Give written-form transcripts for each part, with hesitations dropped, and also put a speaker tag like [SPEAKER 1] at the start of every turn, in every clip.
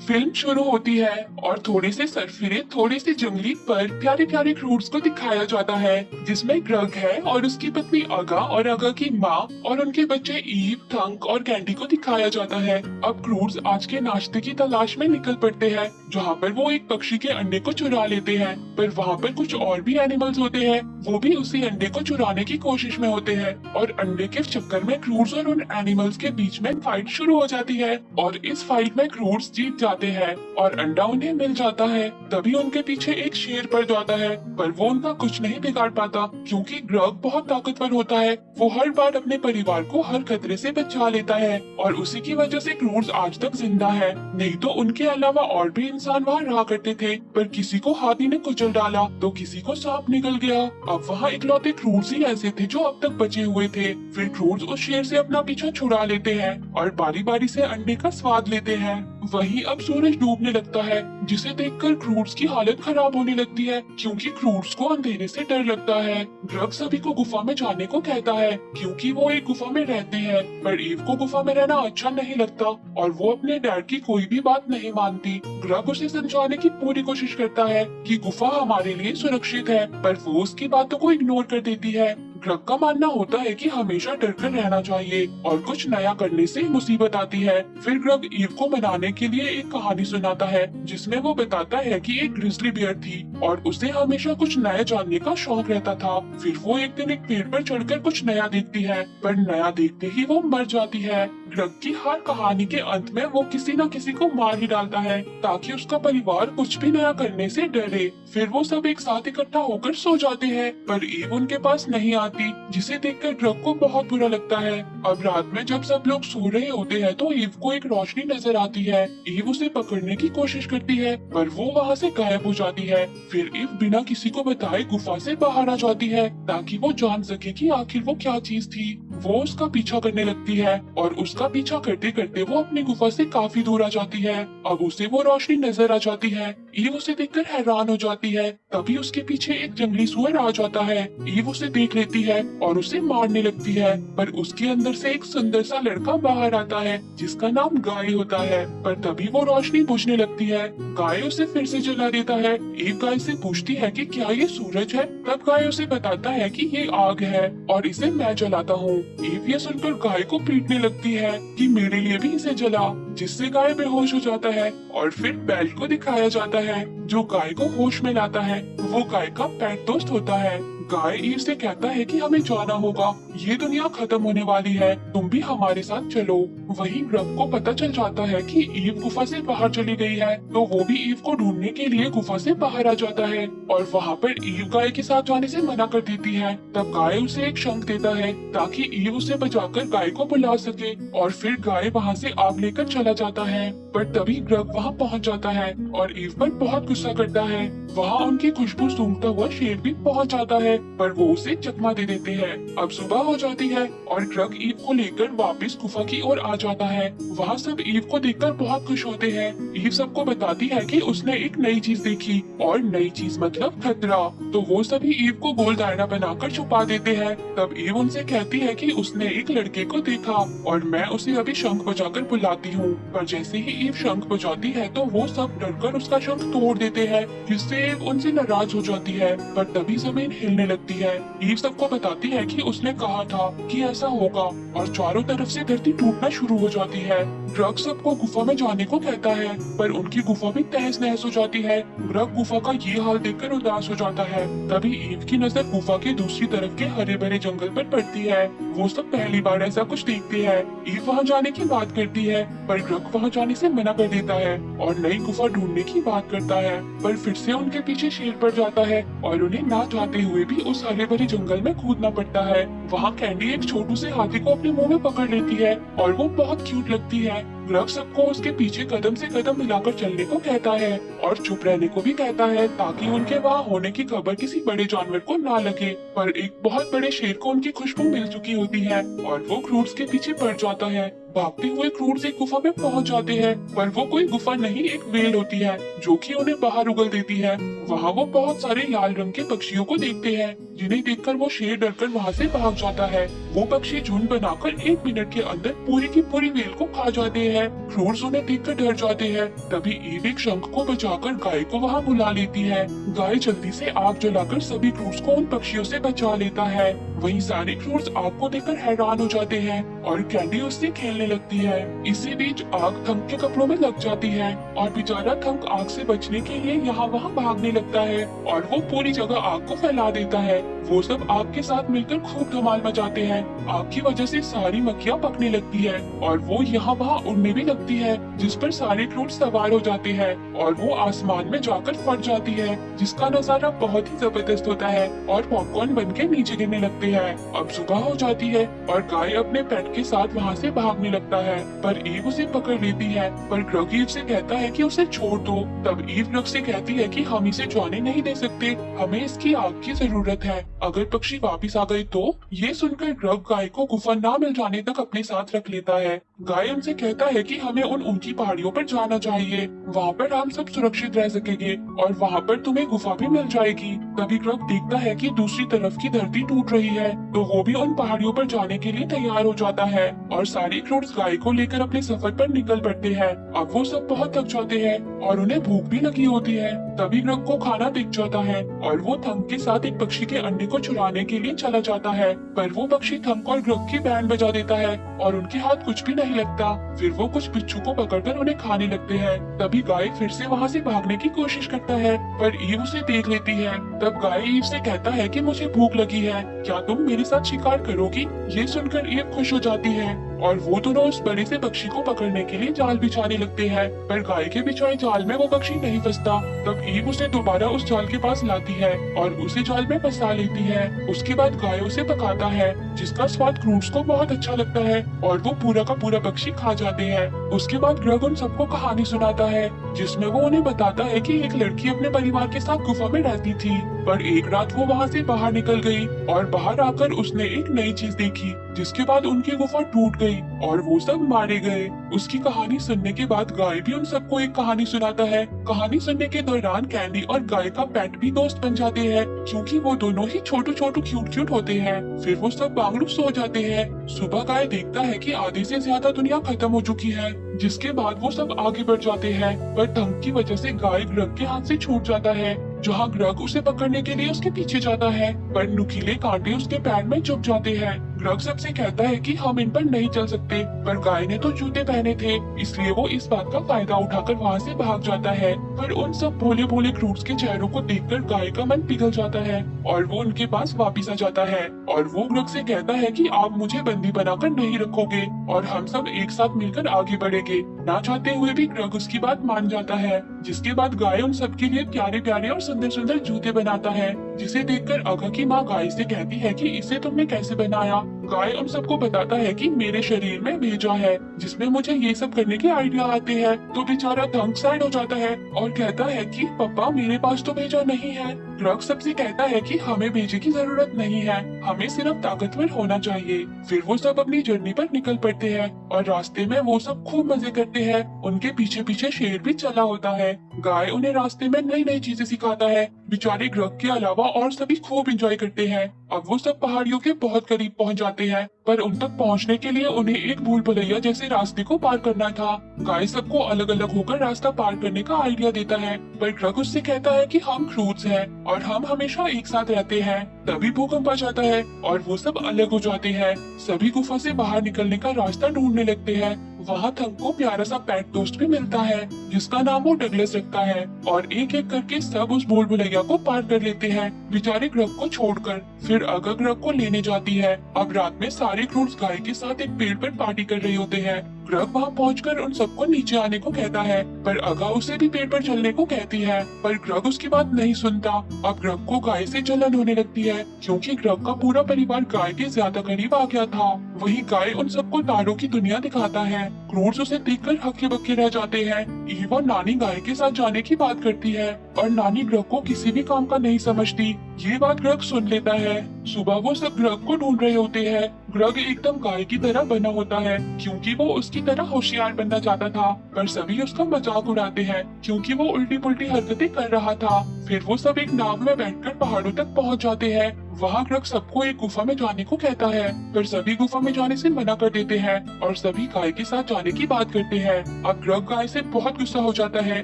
[SPEAKER 1] Film शुरू होती है और थोड़े से सरफिरे थोड़े से जंगली पर प्यारे प्यारे क्रूड्स को दिखाया जाता है, जिसमें ग्रग है और उसकी पत्नी अगा और अगा की माँ और उनके बच्चे ईव, थंक और कैंडी को दिखाया जाता है। अब क्रूड्स आज के नाश्ते की तलाश में निकल पड़ते हैं, जहाँ पर वो एक पक्षी के अंडे को चुरा लेते हैं, पर वहाँ पर कुछ और भी एनिमल्स होते हैं, वो भी उसी अंडे को चुराने की कोशिश में होते हैं और अंडे के चक्कर में क्रूड्स और उन एनिमल्स के बीच में फाइट शुरू हो जाती है और इस फाइट में क्रूड्स जीत जाते हैं और अंडा उन्हें मिल जाता है। तभी उनके पीछे एक शेर पड़ जाता है, पर वो उनका कुछ नहीं बिगाड़ पाता क्योंकि ग्रग बहुत ताकतवर होता है। वो हर बार अपने परिवार को हर खतरे से बचा लेता है और उसी की वजह से क्रूड्स आज तक जिंदा है। नहीं तो उनके अलावा और भी इंसान वहाँ रहा करते थे, पर किसी को हाथी ने कुचल डाला तो किसी को सांप निकल गया। अब वहाँ इकलौते क्रूड्स ही ऐसे थे जो अब तक बचे हुए थे। फिर क्रूड्स उस शेर से अपना पीछा छुड़ा लेते हैं और बारी बारी से अंडे का स्वाद लेते हैं। वहीं अब सूरज डूबने लगता है, जिसे देखकर क्रूड्स की हालत खराब होने लगती है क्योंकि क्रूड्स को अंधेरे से डर लगता है। ग्रग सभी को गुफा में जाने को कहता है क्योंकि वो एक गुफा में रहते हैं, पर ईव को गुफा में रहना अच्छा नहीं लगता और वो अपने डैड की कोई भी बात नहीं मानती। ग्रग उसे समझाने की पूरी कोशिश करता है कि गुफा हमारे लिए सुरक्षित है, पर वो उसकी बातों को इग्नोर कर देती है। ग्रग का मानना होता है कि हमेशा डरकर रहना चाहिए और कुछ नया करने से मुसीबत आती है। फिर ग्रग ईव को मनाने के लिए एक कहानी सुनाता है, जिसमें वो बताता है कि एक ग्रिजली बियर थी और उसे हमेशा कुछ नया जानने का शौक रहता था। फिर वो एक दिन एक पेड़ पर चढ़कर कुछ नया देखती है, पर नया देखते ही वो मर जाती है। ग्रग की हर कहानी के अंत में वो किसी न किसी को मार ही डालता है ताकि उसका परिवार कुछ भी नया करने से डरे। फिर वो सब एक साथ इकट्ठा होकर सो जाते हैं, पर ईव उनके पास नहीं आती, जिसे देखकर ग्रग को बहुत बुरा लगता है। अब रात में जब सब लोग सो रहे होते हैं तो ईव को एक रोशनी नजर आती है। ईव उसे पकड़ने की कोशिश करती है, पर वो वहाँ से गायब हो जाती है। फिर ईव बिना किसी को बताए गुफा से बाहर आ जाती है ताकि वो जान सके कि आखिर वो क्या चीज थी। वो उसका पीछा करने लगती है और उसका पीछा करते करते वो अपनी गुफा से काफी दूर आ जाती है। अब उसे वो रोशनी नजर आ जाती है। ईव उसे देखकर हैरान हो जाती है। तभी उसके पीछे एक जंगली सुअर आ जाता है। ईव उसे देख लेती है और उसे मारने लगती है, पर उसके अंदर से एक सुंदर सा लड़का बाहर आता है जिसका नाम गाय होता है। पर तभी वो रोशनी बुझने लगती है। गाय उसे फिर से जला देता है। ईव गाय से पूछती है कि क्या ये सूरज है? तब गाय उसे बताता है कि ये आग है और इसे मैं जलाता हूँ। ईव ये सुनकर गाय को पीटने लगती है कि मेरे लिए भी इसे जला, जिससे गाय बेहोश हो जाता है। और फिर बैल को दिखाया जाता है जो गाय को होश में लाता है। वो गाय का पेट दोस्त होता है। गाय ईव से कहता है कि हमें जाना होगा, ये दुनिया खत्म होने वाली है, तुम भी हमारे साथ चलो। वहीं ग्रग को पता चल जाता है कि ईव गुफा से बाहर चली गई है, तो वो भी ईव को ढूंढने के लिए गुफा से बाहर आ जाता है और वहाँ पर ईव गाय के साथ जाने से मना कर देती है। तब गाय उसे एक शंख देता है ताकि ईव उसे बचाकर गाय को बुला सके और फिर गाय वहाँ से आग लेकर चला जाता है। पर तभी ग्रग वहाँ पहुँच जाता है और ईव पर बहुत गुस्सा करता है। वहाँ उनकी खुशबू सूंघता हुआ शेर भी पहुँच जाता है, पर वो उसे चकमा दे देते हैं। अब सुबह हो जाती है और ग्रग ईव को लेकर वापस गुफा की ओर आ जाता है। वहाँ सब ईव को देखकर बहुत खुश होते हैं। ईव सबको बताती है कि उसने एक नई चीज देखी और नई चीज मतलब खतरा। तो वो सभी ईव को गोल दायरा बनाकर छुपा देते हैं। तब ईव उनसे कहती है कि उसने एक लड़के को देखा और मैं उसे अभी शंख बजाकर बुलाती हूँ। पर जैसे ही ईव शंख बजाती है तो वो सब डरकर उसका शंख तोड़ देते हैं, जिससे ईव उनसे नाराज हो जाती है। पर तभी जमीन हिलने लगती है। ईव सबको बताती है कि उसने कहा था कि ऐसा होगा और चारों तरफ से धरती टूटना शुरू हो जाती है। ग्रग सबको गुफा में जाने को कहता है, पर उनकी गुफा भी तहस नहस हो जाती है। ग्रग गुफा का ये हाल देखकर उदास हो जाता है। तभी ईव की नजर गुफा के दूसरी तरफ के हरे भरे जंगल पर पड़ती है। वो सब पहली बार ऐसा कुछ देखते हैं। ईव वहाँ जाने की बात करती है, पर ग्रग वहाँ जाने से मना कर देता है और नई गुफा ढूंढने की बात करता है। पर फिर से उनके पीछे शेर पड़ जाता है और उन्हें ना चाहते हुए भी उस हरे भरे जंगल में कूदना पड़ता है। वहाँ कैंडी एक छोटू से हाथी को अपने मुंह में पकड़ लेती है और वो बहुत क्यूट लगती है। ग्रग सबको उसके पीछे कदम से कदम मिलाकर चलने को कहता है और चुप रहने को भी कहता है ताकि उनके वहाँ होने की खबर किसी बड़े जानवर को ना लगे। पर एक बहुत बड़े शेर को उनकी खुशबू मिल चुकी होती है और वो क्रूड्स के पीछे पड़ जाता है। भागते हुए क्रूड्स एक गुफा में पहुंच जाते हैं, पर वो कोई गुफा नहीं एक वेल होती है जो कि उन्हें बाहर उगल देती है। वहाँ वो बहुत सारे लाल रंग के पक्षियों को देखते हैं, जिन्हें देखकर वो शेर डरकर वहाँ से भाग जाता है। वो पक्षी झुंड बनाकर 1 मिनट के अंदर पूरी की पूरी वेल को खा जाते हैं। हैं। क्रूड्स उन्हें देखकर डर जाते हैं। तभी ईव एक शंख को बचाकर गाय को वहाँ बुला लेती है। गाय जल्दी से आग जलाकर सभी क्रूड्स को उन पक्षियों से बचा लेता है। वहीं सारे क्रूड्स आग को देखकर हैरान हो जाते हैं और कैंडी उससे खेलने लगती है। इसी बीच आग थंक के कपड़ों में लग जाती है और बेचारा थंक आग से बचने के लिए यहाँ वहाँ भागने लगता है और वो पूरी जगह आग को फैला देता है। वो सब आग के साथ मिलकर खूब धमाल मचाते हैं। आग की वजह से सारी मक्खियाँ पकने लगती है और वो यहाँ वहाँ उड़ने भी लगती है, जिस पर सारे क्रूड्स सवार हो जाते हैं और वो आसमान में जाकर फट जाती है, जिसका नजारा बहुत ही जबरदस्त होता है और पॉपकॉर्न बन के नीचे गिरने लगते हैं। अब सुबह हो जाती है और गाय अपने पेट के साथ वहाँ से भागने लगता है, पर ईव उसे पकड़ लेती है। पर ग्रग ईव से कहता है कि उसे छोड़ दो। तब ईव ग्रग से कहती है कि हम इसे जाने नहीं दे सकते, हमें इसकी आग की जरूरत है। अगर पक्षी वापिस आ गए तो? ये सुनकर ग्रग गाय को गुफा ना मिल जाने तक अपने साथ रख लेता है। गाय उनसे कहता है कि हमें उन ऊंची पहाड़ियों पर जाना चाहिए, वहाँ पर हम सब सुरक्षित रह सकेंगे और वहाँ पर तुम्हें गुफा भी मिल जाएगी। तभी ग्रग देखता है कि दूसरी तरफ की धरती टूट रही है, तो वो भी उन पहाड़ियों पर जाने के लिए तैयार हो जाता है और सारे क्रूड्स गाय को लेकर अपने सफर पर निकल पड़ते हैं। अब वो सब बहुत थक जाते हैं और उन्हें भूख भी लगी होती है। तभी ग्रग को खाना दिख जाता है और वो थंक के साथ एक पक्षी के अंडे को चुराने के लिए चला जाता है, पर वो पक्षी थंक और ग्रग की बैंड बजा देता है और उनके हाथ कुछ भी नहीं लगता। फिर वो कुछ बिच्छू को पकड़कर उन्हें खाने लगते हैं। तभी गाय फिर से वहाँ से भागने की कोशिश करता है, पर ईव उसे देख लेती है। तब गाय ईव से कहता है कि मुझे भूख लगी है, क्या तुम मेरे साथ शिकार करोगी? ये सुनकर ईव खुश हो जाती है और वो दोनों उस बड़े से पक्षी को पकड़ने के लिए जाल बिछाने लगते हैं, पर गाय के बिछाए जाल में वो पक्षी नहीं फंसता। तब ईव उसे दोबारा उस जाल के पास लाती है और उसे जाल में फंसा लेती है। उसके बाद गाय उसे पकाता है, जिसका स्वाद क्रूड्स को बहुत अच्छा लगता है और वो पूरा का पूरा पक्षी खा जाते हैं। उसके बाद ग्रग उन सबको कहानी सुनाता है, जिसमें वो उन्हें बताता है कि एक लड़की अपने परिवार के साथ गुफा में रहती थी, पर एक रात वो वहाँ से बाहर निकल गई और बाहर आकर उसने एक नई चीज देखी, जिसके बाद उनकी गुफा टूट गई और वो सब मारे गए। उसकी कहानी सुनने के बाद गाय भी उन सबको एक कहानी सुनाता है। कहानी सुनने के दौरान कैंडी और गाय का पेट भी दोस्त बन जाते हैं, क्योंकि वो दोनों ही छोटू छोटू क्यूट होते हैं। फिर वो सब बांगड़ू सो जाते हैं। सुबह गाय देखता है कि आधे से ज्यादा दुनिया खत्म हो चुकी है, जिसके बाद वो सब आगे बढ़ जाते हैं, पर थंक की वजह से गाय ग्रग के हाथ से छूट जाता है। जहाँ ग्रग उसे पकड़ने के लिए उसके पीछे जाता है, पर नुकीले कांटे उसके पैर में चुभ जाते हैं। ग्रग सबसे कहता है कि हम इन पर नहीं चल सकते, पर गाय ने तो जूते पहने थे, इसलिए वो इस बात का फायदा उठाकर वहाँ से भाग जाता है। पर उन सब भोले भोले क्रूड्स के चेहरों को देखकर गाय का मन पिघल जाता है और वो उनके पास वापिस आ जाता है और वो ग्रग से कहता है कि आप मुझे बंदी बनाकर नहीं रखोगे और हम सब एक साथ मिलकर आगे बढ़ेंगे। ना चाहते हुए भी ग्रग उसकी बात मान जाता है, जिसके बाद गाय उन सबके लिए प्यारे प्यारे और सुंदर सुंदर जूते बनाता है, जिसे देखकर अगा की माँ गाय से कहती है कि इसे तुमने कैसे बनाया। गाय उन सबको बताता है कि मेरे शरीर में भेजा है, जिसमें मुझे ये सब करने के आइडिया आते हैं। तो बेचारा थंक साइड हो जाता है और कहता है कि पापा मेरे पास तो भेजा नहीं है। ग्रग सबसे कहता है कि हमें भेजे की जरूरत नहीं है, हमें सिर्फ ताकतवर होना चाहिए। फिर वो सब अपनी जर्नी पर निकल पड़ते हैं और रास्ते में वो सब खूब मजे करते हैं। उनके पीछे पीछे शेर भी चला होता है। गाय उन्हें रास्ते में नई नई चीजें सिखाता है। बेचारे ग्रग के अलावा और सभी खूब एंजॉय करते हैं। अब वो सब पहाड़ियों के बहुत करीब पहुंच जाते हैं, पर उन तक पहुंचने के लिए उन्हें एक भूल भुलैया जैसे रास्ते को पार करना था। गाय सबको अलग अलग होकर रास्ता पार करने का आइडिया देता है, पर ग्रग उससे कहता है कि हम क्रूड्स हैं और हम हमेशा एक साथ रहते हैं। तभी भूकंप आ जाता है और वो सब अलग हो जाते हैं। सभी गुफा से बाहर निकलने का रास्ता ढूंढने लगते हैं। वहाँ थंक को प्यारा सा पेट दोस्त भी मिलता है, जिसका नाम वो डगलस रखता है, और एक एक करके सब उस भूल भुलैया को पार कर लेते हैं, बेचारे ग्रग को छोड़कर। फिर अगा ग्रग को लेने जाती है। अब रात में सारे क्रूड्स गाय के साथ एक पेड़ पर पार्टी कर रहे होते हैं। ग्रग वहाँ पहुंचकर उन सबको नीचे आने को कहता है, पर अगा उसे भी पेड़ पर चलने को कहती है, पर ग्रग उसकी बात नहीं सुनता। अब ग्रग को गाय से जलन होने लगती है, क्योंकि ग्रग का पूरा परिवार गाय के ज्यादा करीब आ गया था। वही गाय उन सबको तारों की दुनिया दिखाता है। क्रूड्स उसे देखकर हक्के बक्के रह जाते हैं। ईव और नानी गाय के साथ जाने की बात करती है और नानी ग्रग को किसी भी काम का नहीं समझती। ये बात ग्रग सुन लेता है। सुबह वो सब ग्रग को ढूंढ रहे होते हैं। ग्रग एकदम गाय की तरह बना होता है, क्योंकि वो उसकी तरह होशियार बनना चाहता था, पर सभी उसका मजाक उड़ाते हैं, क्योंकि वो उल्टी पुल्टी हरकतें कर रहा था। फिर वो सब एक नाव में बैठकर पहाड़ों तक पहुंच जाते हैं। वहाँ ग्रग सबको एक गुफा में जाने को कहता है, पर सभी गुफा में जाने से मना कर देते हैं और सभी गाय के साथ जाने की बात करते हैं। अब ग्रग गाय से बहुत गुस्सा हो जाता है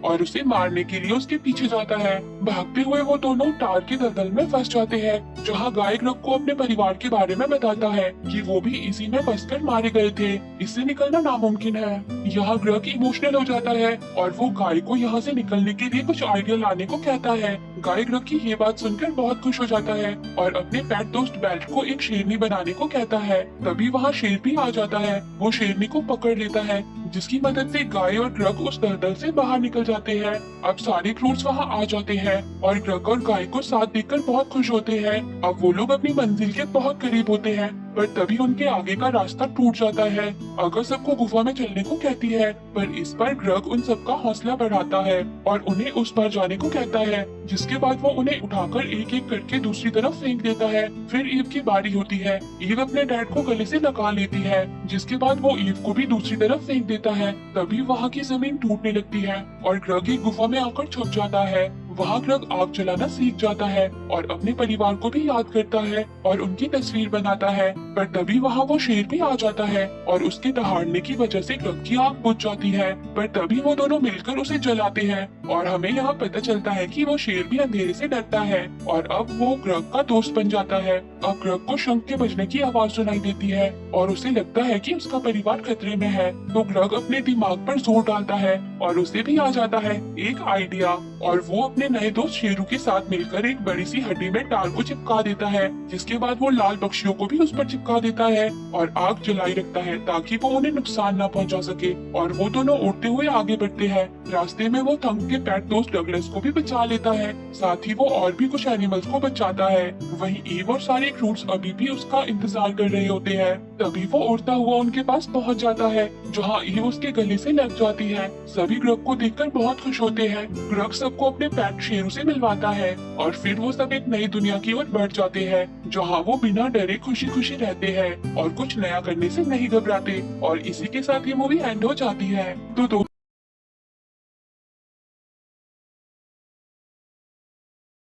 [SPEAKER 1] और उसे मारने के लिए उसके पीछे जाता है। भागते हुए वो दोनों टार के दलदल में फंस जाते हैं, जहाँ गाय ग्रग को अपने परिवार के बारे में बताता है कि वो भी इसी में फंसकर मारे गए थे, इससे निकलना नामुमकिन है। यहाँ ग्रग इमोशनल हो जाता है और वो गाय को यहाँ से निकलने के लिए कुछ आइडिया लाने को कहता है। गाय ग्रग की ये बात सुनकर बहुत खुश हो जाता है और अपने पेट दोस्त बेल्ट को एक शेरनी बनाने को कहता है। तभी वहाँ शेर भी आ जाता है। वो शेरनी को पकड़ लेता है, जिसकी मदद से गाय और ग्रग उस दलदल से बाहर निकल जाते हैं। अब सारे क्रूड्स वहाँ आ जाते हैं और ग्रग और गाय को साथ देखकर बहुत खुश होते हैं। अब वो लोग अपनी मंजिल के बहुत करीब होते हैं, पर तभी उनके आगे का रास्ता टूट जाता है। अगर सबको गुफा में चलने को कहती है, पर इस बार ग्रग उन सबका हौसला बढ़ाता है और उन्हें उस पार जाने को कहता है, जिसके बाद वो उन्हें उठाकर एक एक करके दूसरी तरफ फेंक देता है। फिर ईव की बारी होती है। ईव अपने डैड को गले से लगा लेती है, जिसके बाद वो ईव को भी दूसरी तरफ फेंक देता है। तभी वहाँ की जमीन टूटने लगती है और ग्रग एक गुफा में आकर छुप जाता है। वहाँ ग्रग आग जलाना सीख जाता है और अपने परिवार को भी याद करता है और उनकी तस्वीर बनाता है। पर तभी वहाँ वो शेर भी आ जाता है और उसके दहाड़ने की वजह से ग्रग की आग बुझ जाती है। पर तभी वो दोनों मिलकर उसे जलाते हैं और हमें यहाँ पता चलता है कि वो शेर भी अंधेरे से डरता है और अब वो ग्रग का दोस्त बन जाता है। अब ग्रग को शंख के बजने की आवाज सुनाई देती है और उसे लगता है कि उसका परिवार खतरे में है। तो ग्रग अपने दिमाग पर जोर डालता है और उसे भी आ जाता है एक आइडिया, और वो अपने नए दोस्त शेरू के साथ मिलकर एक बड़ी सी हड्डी में टार को चिपका देता है, जिसके बाद वो लाल पक्षियों को भी उस पर चिपका देता है और आग जलाई रखता है ताकि वो उन्हें नुकसान न पहुंचा सके। और वो दोनों उड़ते हुए आगे बढ़ते हैं। रास्ते में वो थंग के पेट दोस्त डगलस को भी बचा लेता है, साथ ही वो और भी कुछ एनिमल्स को बचाता है। वहीं ईव और सारे क्रूड्स अभी भी उसका इंतजार कर रहे होते हैं। तभी वो उड़ता हुआ उनके पास पहुंच जाता है, जहां ईव उसके गले से लग जाती है। सभी ग्रग को देखकर बहुत खुश होते हैं। ग्रग सबको अपने पेट शेरू से मिलवाता है और फिर वो सब एक नई दुनिया की ओर बढ़ जाते हैं, जहां वो बिना डरे खुशी खुशी रहते हैं और कुछ नया करने से नहीं घबराते। और इसी के साथ ये मूवी एंड हो जाती है। तो